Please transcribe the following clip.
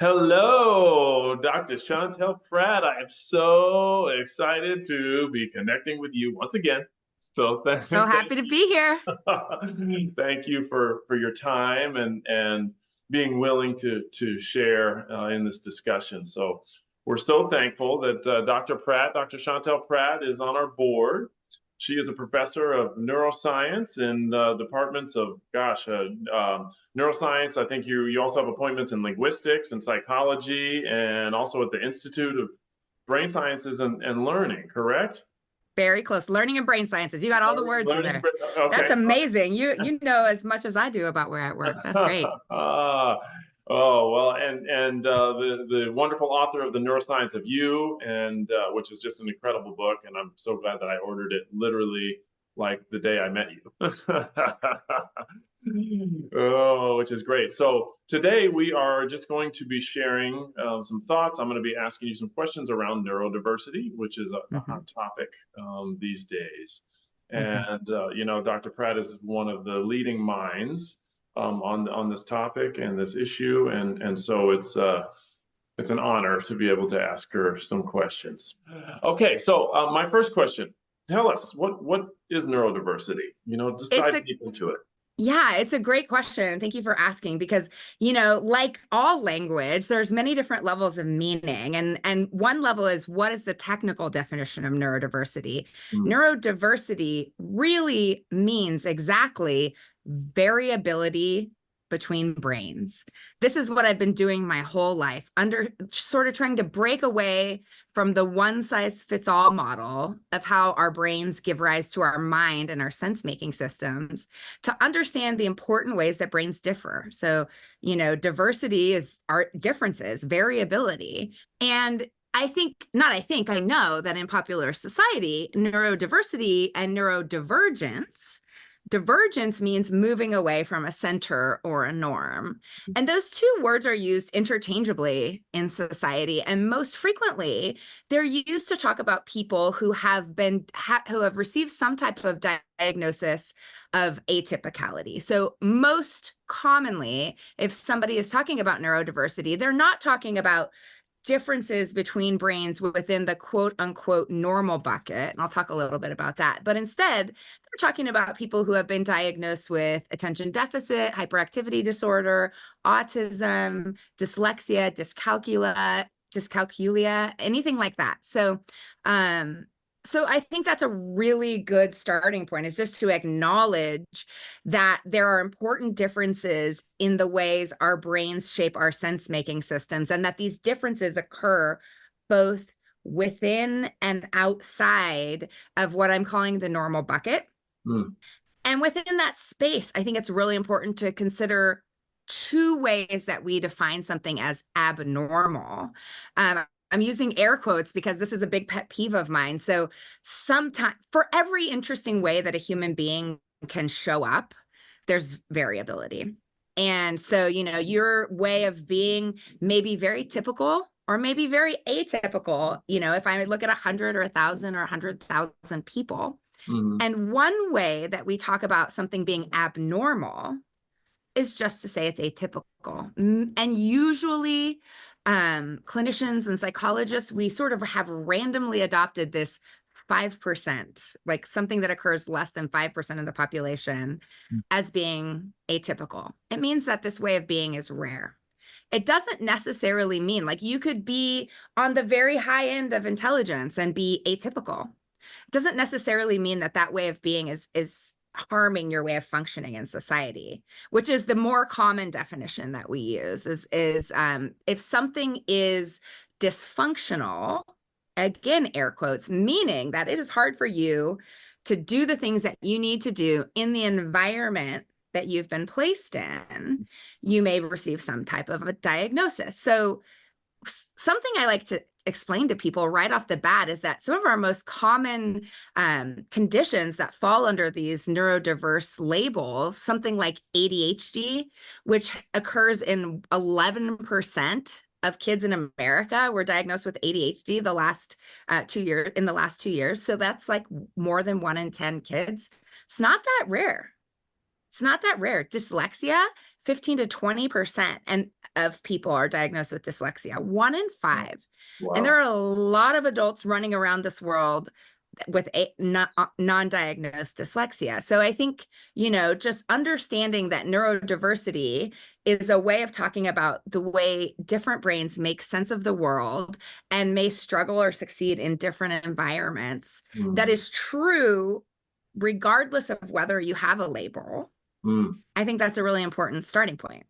Hello, Dr. Chantel Prat. I am so excited to be connecting with you once again. So So happy to be here. thank you for your time and being willing to share in this discussion. So we're so thankful that Dr. Chantel Prat is on our board. She is a professor of neuroscience in departments of, neuroscience. I think you also have appointments in linguistics and psychology, and also at the Institute of Brain Sciences and Learning. Correct? Very close. Learning and brain sciences. You got all the words in there. That's Okay. amazing. You know as much as I do about where I work. That's great. Oh well, and the wonderful author of The Neuroscience of You, and which is just an incredible book, and I'm so glad that I ordered it literally like the day I met you. Oh, which is great. So today we are just going to be sharing some thoughts. I'm going to be asking you some questions around neurodiversity, which is a hot topic these days. And Dr. Pratt is one of the leading minds on this topic and this issue, and so it's an honor to be able to ask her some questions. Okay, so my first question: tell us what is neurodiversity? Just It's dive a deep into it. Yeah, it's a great question. Thank you for asking because, like all language, there's many different levels of meaning. And one level is, what is the technical definition of neurodiversity? Mm. Neurodiversity really means exactly variability between brains. This is what I've been doing my whole life, sort of trying to break away from the one size fits all model of how our brains give rise to our mind and our sense making systems, to understand the important ways that brains differ. So, diversity is our differences, variability. And I know that in popular society, neurodiversity and neurodivergence, divergence means moving away from a center or a norm. And those two words are used interchangeably in society. And most frequently, they're used to talk about people who have received some type of diagnosis of atypicality. So most commonly, if somebody is talking about neurodiversity, they're not talking about differences between brains within the quote unquote normal bucket. And I'll talk a little bit about that. But instead, they're talking about people who have been diagnosed with attention deficit, hyperactivity disorder, autism, dyslexia, dyscalculia, anything like that. So I think that's a really good starting point, is just to acknowledge that there are important differences in the ways our brains shape our sense-making systems, and that these differences occur both within and outside of what I'm calling the normal bucket. Mm. And within that space, I think it's really important to consider two ways that we define something as abnormal. I'm using air quotes because this is a big pet peeve of mine. So sometimes, for every interesting way that a human being can show up, there's variability. And so, your way of being may be very typical or maybe very atypical, if I look at 100 or 1,000 or 100,000 people. Mm. And one way that we talk about something being abnormal is just to say it's atypical. And usually clinicians and psychologists, we sort of have randomly adopted this 5%, like something that occurs less than 5% of the population, as being atypical. It means that this way of being is rare. It doesn't necessarily mean, like, you could be on the very high end of intelligence and be atypical. It doesn't necessarily mean that that way of being is harming your way of functioning in society, which is the more common definition that we use, is if something is dysfunctional, again, air quotes, meaning that it is hard for you to do the things that you need to do in the environment that you've been placed in, you may receive some type of a diagnosis. So something I like to explain to people right off the bat is that some of our most common conditions that fall under these neurodiverse labels, something like ADHD, which occurs in 11% of kids in America were diagnosed with ADHD the last 2 years. So that's like more than 1 in 10 kids. It's not that rare. It's not that rare. Dyslexia 15 to 20% of people are diagnosed with dyslexia, 1 in 5. And there Wow. are a lot of adults running around this world with a non-diagnosed dyslexia. So I think, just understanding that neurodiversity is a way of talking about the way different brains make sense of the world and may struggle or succeed in different environments. That Mm. is true regardless of whether you have a label. Mm. I think that's a really important starting point.